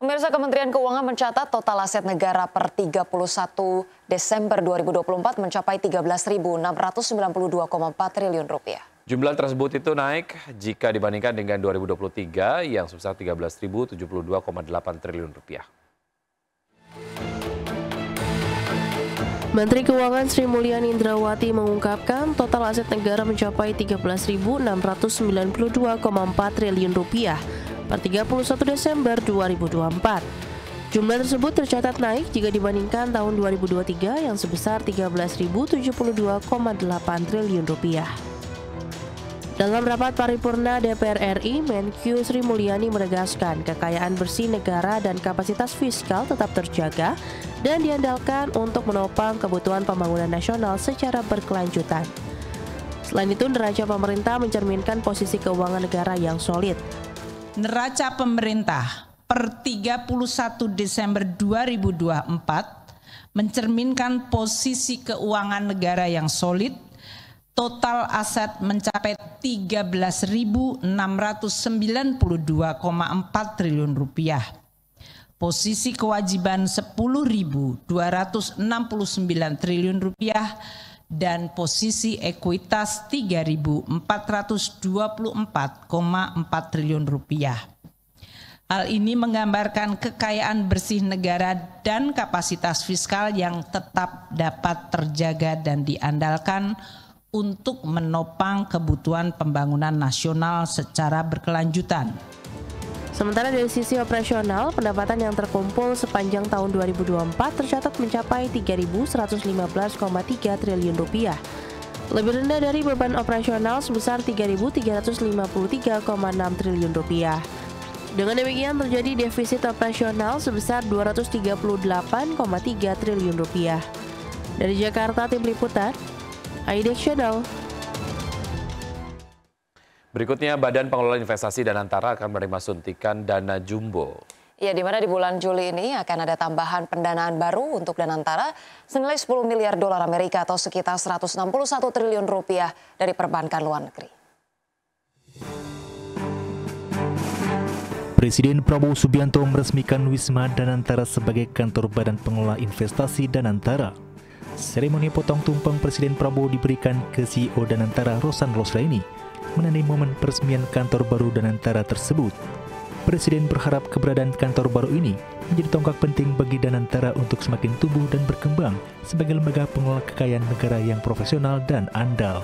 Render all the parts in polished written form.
Pemirsa, Kementerian Keuangan mencatat total aset negara per 31 Desember 2024 mencapai 13.692,4 triliun rupiah. Jumlah tersebut itu naik jika dibandingkan dengan 2023 yang sebesar 13.072,8 triliun rupiah. Menteri Keuangan Sri Mulyani Indrawati mengungkapkan total aset negara mencapai 13.692,4 triliun rupiah per 31 Desember 2024. Jumlah tersebut tercatat naik jika dibandingkan tahun 2023 yang sebesar 13.072,8 triliun rupiah. Dalam rapat paripurna DPR RI, Menkyu Sri Mulyani menegaskan kekayaan bersih negara dan kapasitas fiskal tetap terjaga dan diandalkan untuk menopang kebutuhan pembangunan nasional secara berkelanjutan. Selain itu, neraca pemerintah mencerminkan posisi keuangan negara yang solid. Neraca pemerintah per 31 Desember 2024 mencerminkan posisi keuangan negara yang solid. Total aset mencapai 13.692,4 triliun rupiah. Posisi kewajiban 10.269 triliun rupiah dan posisi ekuitas 3.424,4 triliun rupiah. Hal ini menggambarkan kekayaan bersih negara dan kapasitas fiskal yang tetap dapat terjaga dan diandalkan untuk menopang kebutuhan pembangunan nasional secara berkelanjutan. Sementara dari sisi operasional, pendapatan yang terkumpul sepanjang tahun 2024 tercatat mencapai 3.115,3 triliun rupiah. Lebih rendah dari beban operasional sebesar 3.353,6 triliun rupiah. Dengan demikian terjadi defisit operasional sebesar 238,3 triliun rupiah. Dari Jakarta, Tim Liputan, IDX Channel. Berikutnya, Badan Pengelola Investasi Danantara akan menerima suntikan dana jumbo. Ya, di mana di bulan Juli ini akan ada tambahan pendanaan baru untuk Danantara senilai 10 miliar dolar Amerika atau sekitar 161 triliun rupiah dari perbankan luar negeri. Presiden Prabowo Subianto meresmikan Wisma Danantara sebagai kantor Badan Pengelola Investasi Danantara. Seremoni potong tumpeng Presiden Prabowo diberikan ke CEO Danantara Rosan Losraini menandai momen peresmian kantor baru Danantara tersebut. Presiden berharap keberadaan kantor baru ini menjadi tonggak penting bagi Danantara untuk semakin tumbuh dan berkembang sebagai lembaga pengelola kekayaan negara yang profesional dan andal.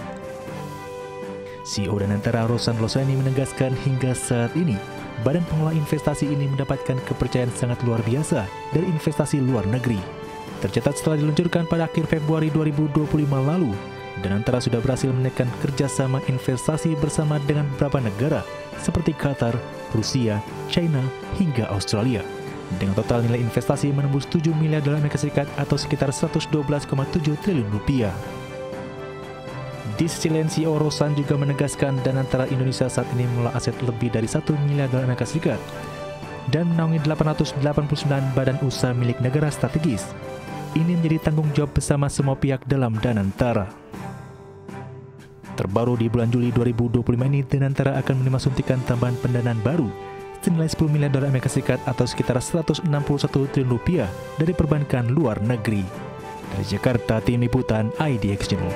CEO Danantara Rosan Losraini menegaskan hingga saat ini Badan Pengelola Investasi ini mendapatkan kepercayaan sangat luar biasa dari investasi luar negeri. Tercatat setelah diluncurkan pada akhir Februari 2025 lalu, Danantara sudah berhasil menekan kerjasama investasi bersama dengan beberapa negara seperti Qatar, Rusia, China, hingga Australia. Dengan total nilai investasi menembus 7 miliar dolar Amerika Serikat atau sekitar 112,7 triliun rupiah. Di sisi lain, CEO Rosan juga menegaskan Danantara Indonesia saat ini mengelola aset lebih dari 1 miliar dolar Amerika Serikat dan menaungi 889 badan usaha milik negara strategis. Ini menjadi tanggung jawab bersama semua pihak dalam Danantara. Terbaru di bulan Juli 2025 ini, Danantara akan menerima suntikan tambahan pendanaan baru senilai 10 miliar dolar Amerika Serikat atau sekitar 161 triliun rupiah dari perbankan luar negeri. Dari Jakarta, Tim Liputan IDX Channel.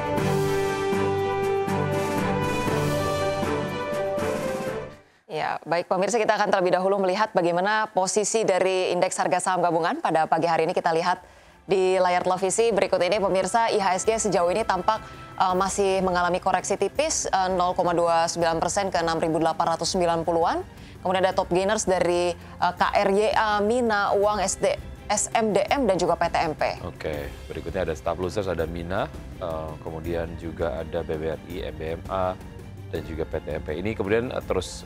Ya, baik pemirsa, kita akan terlebih dahulu melihat bagaimana posisi dari indeks harga saham gabungan pada pagi hari ini. Kita lihat di layar televisi berikut ini pemirsa, IHSG sejauh ini tampak masih mengalami koreksi tipis 0,29% ke 6.890-an. Kemudian ada top gainers dari KRYA, Mina, Uang, SMDM dan juga PTMP. Oke, berikutnya ada stop losers, ada Mina, kemudian juga ada BBRI, MBMA dan juga PTMP. Ini kemudian terus,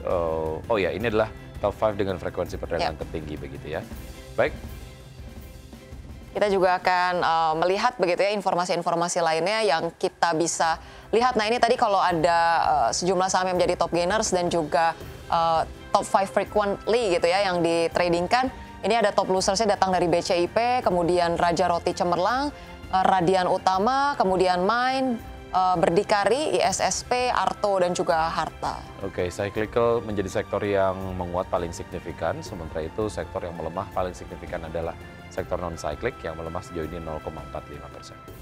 ini adalah top 5 dengan frekuensi perdagangan tertinggi begitu ya. Baik. Kita juga akan melihat begitu ya informasi-informasi lainnya yang kita bisa lihat. Nah, ini tadi kalau ada sejumlah saham yang menjadi top gainers dan juga top 5 frequently gitu ya yang ditradingkan. Ini ada top losersnya datang dari BCIP, kemudian Raja Roti Cemerlang, Radian Utama, kemudian Mine, berdikari, ISSP, Arto, dan juga Harta. Oke, cyclical menjadi sektor yang menguat paling signifikan, sementara itu sektor yang melemah paling signifikan adalah sektor non-cyclic yang melemah sejauh ini 0,45%.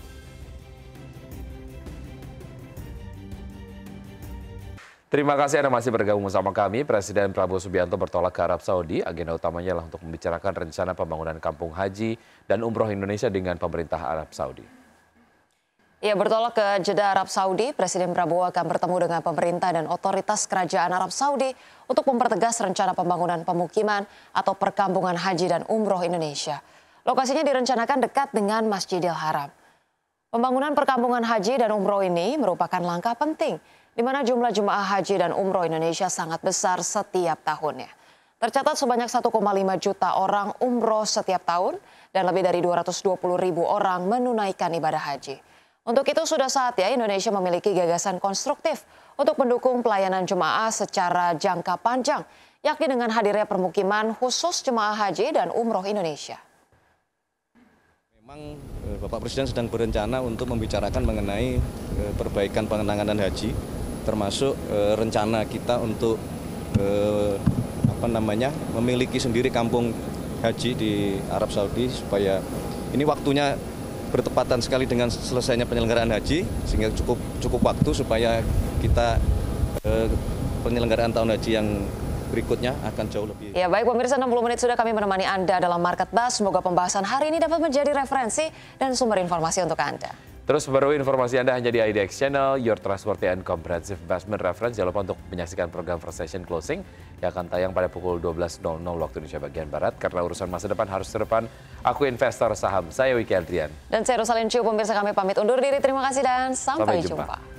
Terima kasih Anda masih bergabung bersama kami. Presiden Prabowo Subianto bertolak ke Arab Saudi. Agenda utamanya adalah untuk membicarakan rencana pembangunan kampung haji dan umroh Indonesia dengan pemerintah Arab Saudi. Ia bertolak ke Jeddah, Arab Saudi. Presiden Prabowo akan bertemu dengan pemerintah dan otoritas kerajaan Arab Saudi untuk mempertegas rencana pembangunan pemukiman atau perkampungan haji dan umroh Indonesia. Lokasinya direncanakan dekat dengan Masjidil Haram. Pembangunan perkampungan haji dan umroh ini merupakan langkah penting di mana jumlah jemaah haji dan umroh Indonesia sangat besar setiap tahunnya. Tercatat sebanyak 1,5 juta orang umroh setiap tahun dan lebih dari 220.000 orang menunaikan ibadah haji. Untuk itu sudah saatnya Indonesia memiliki gagasan konstruktif untuk mendukung pelayanan jemaah secara jangka panjang, yakni dengan hadirnya permukiman khusus jemaah haji dan umroh Indonesia. Memang Bapak Presiden sedang berencana untuk membicarakan mengenai perbaikan penanganan haji, termasuk rencana kita untuk memiliki sendiri kampung haji di Arab Saudi supaya ini waktunya bertepatan sekali dengan selesainya penyelenggaraan haji sehingga cukup waktu supaya kita penyelenggaraan tahun haji yang berikutnya akan jauh lebih. Ya baik pemirsa, 60 menit sudah kami menemani Anda dalam Market Buzz. Semoga pembahasan hari ini dapat menjadi referensi dan sumber informasi untuk Anda. Terus baru informasi Anda hanya di IDX Channel, your trustworthy and comprehensive investment reference. Jangan lupa untuk menyaksikan program First Session Closing yang akan tayang pada pukul 12.00 waktu Indonesia bagian Barat. Karena urusan masa depan harus terdepan. Aku investor saham, saya Wiki Adrian. Dan saya Rosalyn Chiu, pemirsa kami pamit undur diri. Terima kasih dan sampai jumpa.